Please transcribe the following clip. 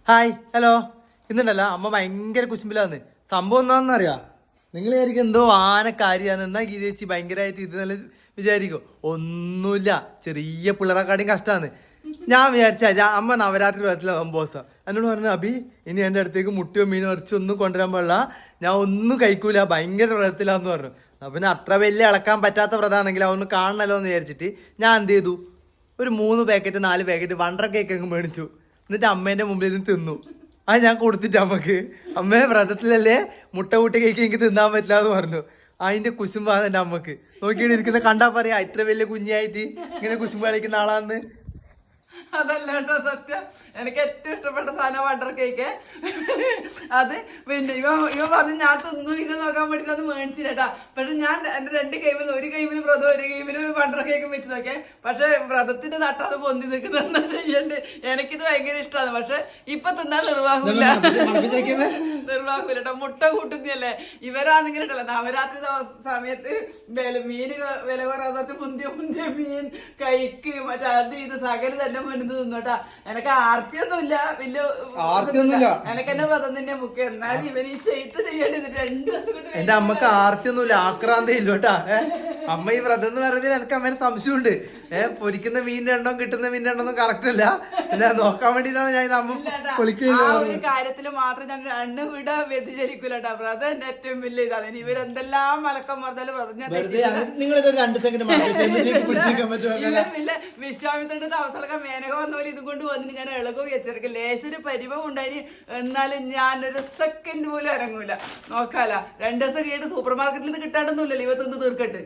Hi hello. ഇന്നുണ്ടല്ലോ അമ്മ ഭയങ്കര കുശുമ്പിലാന്ന്. സംഭവം എന്താണെന്നറിയാം? നിങ്ങൾ വിചാരിക്കും എന്തോ ആനക്കാരിയാന്ന്. എന്നാ ഗീതേച്ചി ഭയങ്കരമായിട്ട് ഇത് നല്ല വിചാരിക്കും. ഒന്നുമില്ല, ചെറിയ പിള്ളേരെക്കാട്ടിയും കഷ്ടമാണ്. ഞാൻ വിചാരിച്ച അമ്മ നവരാത്രി വരത്തില്ല സംഭവം. എന്നോട് പറഞ്ഞു, അബി ഇനി എൻ്റെ അടുത്തേക്ക് മുട്ടിയോ മീനോ ഇറച്ചോ ഒന്നും കൊണ്ടുവരാൻ പാടില്ല, ഞാൻ ഒന്നും കഴിക്കൂല, ഭയങ്കര വ്രതത്തിലാന്ന് പറഞ്ഞു. പിന്നെ അത്ര വലിയ ഇളക്കാൻ പറ്റാത്ത വ്രതമാണെങ്കിൽ അതൊന്ന് കാണണല്ലോ എന്ന് വിചാരിച്ചിട്ട് ഞാൻ എന്ത് ചെയ്തു, ഒരു 3 പാക്കറ്റ് 4 പാക്കറ്റ് വണ്ടർ കേക്ക് അങ്ങ് മേടിച്ചു. എന്നിട്ട് അമ്മേന്റെ മുമ്പിൽ നിന്ന് തിന്നു. അത് ഞാൻ കൊടുത്തിട്ട് അമ്മക്ക്, അമ്മേ വ്രതത്തിലല്ലേ, മുട്ട കൂട്ടി കേക്ക് എനിക്ക് തിന്നാൻ പറ്റില്ല എന്ന് പറഞ്ഞു. അതിന്റെ കുശുമ്പാണ് എൻ്റെ അമ്മക്ക്. നോക്കിയിട്ട് ഇരിക്കുന്ന കണ്ടാ പറയാ ഇത്ര വലിയ കുഞ്ഞായിട്ട് ഇങ്ങനെ കുശുമ്പ് കളിക്കുന്ന ആളാന്ന്. അതല്ല കേട്ടോ സത്യം. എനിക്ക് ഏറ്റവും ഇഷ്ടപ്പെട്ട സാധനം വണ്ടർ കേക്ക്. അത് പിന്നെ ഇവ പറഞ്ഞു ഞാൻ തിന്നു ഇന്നെ നോക്കാൻ വേണ്ടിട്ട് അത് മേടിച്ചിട്ടാ. പക്ഷെ ഞാൻ എന്റെ 2 കൈമിൽ, ഒരു കൈമിൽ വ്രതം ഒരു കൈമിൽ വണ്ടർ കേക്ക് വെച്ച് നോക്കിയേ. പക്ഷെ വ്രതത്തിന്റെ തട്ടാതെ പൊന്തി നിൽക്കുന്ന എന്താ ചെയ്യണ്ടേ. എനിക്കിത് ഭയങ്കര ഇഷ്ടമാണ്. പക്ഷെ ഇപ്പൊ തിന്നാൻ നിർവാഹമില്ല കേട്ടോ. മുട്ട കൂട്ടുന്നല്ലേ ഇവരാണെങ്കിൽ ഉണ്ടല്ലോ നവരാത്രി സമയത്ത് മീന് വില കുറയാത്ത മുന്തിയ മീൻ കൈക്ക് മറ്റേ അത് ഇത് സകല് തന്നെ മുന്നിൽ തിന്നോട്ടാ. എനക്ക് ആർത്തിയൊന്നുമില്ല, വലിയ എനക്ക് എന്നെ വ്രതം തന്നെ മുഖ്യ. എന്നാലും ഇവൻ ഈ ചെയ്ത് ചെയ്യേണ്ടത് 2 ദിവസം കൊണ്ട്. എന്റെ അമ്മക്ക് ആർത്തിയൊന്നുമില്ല, ആക്രാന്ത ഇല്ലോട്ടാ. അമ്മ ഈ വ്രതം എന്ന് പറയുന്നത് എനിക്ക് അമ്മേനെ സംശയമുണ്ട്. പൊരിക്കുന്ന മീനിന്റെ എണ്ണോ കിട്ടുന്ന മീനിന്റെ എണ്ണോ കറക്റ്റ് അല്ല. പിന്നെ നോക്കാൻ വേണ്ടിട്ടാണ് ഞാൻ അമ്മ പൊളിക്കില്ല. ആ ഒരു കാര്യത്തിൽ മാത്രം ഞാൻ 2 വിട വ്യതിചരിക്കൂലട്ടാ. വ്രതം എന്റെ ഏറ്റവും വലിയ ഇതാണ്. ഇനി ഇവരെന്തെല്ലാം മലക്കം പറഞ്ഞാലും വ്രതം ഞാൻ വിശ്വാമിത്രന്റെ അവസരം മേനക വന്ന പോലെ ഇതും കൊണ്ട് വന്നിട്ട് ഞാൻ ഇളകോ വെച്ചെടുക്കും. ലേശൊരു പരിഭവം ഉണ്ടായി. എന്നാലും ഞാനൊരു സെക്കൻഡ് പോലും ഇറങ്ങൂല. നോക്കാല 2 ദിവസം കഴിഞ്ഞിട്ട് സൂപ്പർ മാർക്കറ്റിൽ നിന്ന് കിട്ടാണ്ടൊന്നുമില്ലല്ലോ ഇവ തിന്ന് തീർക്കട്ട്.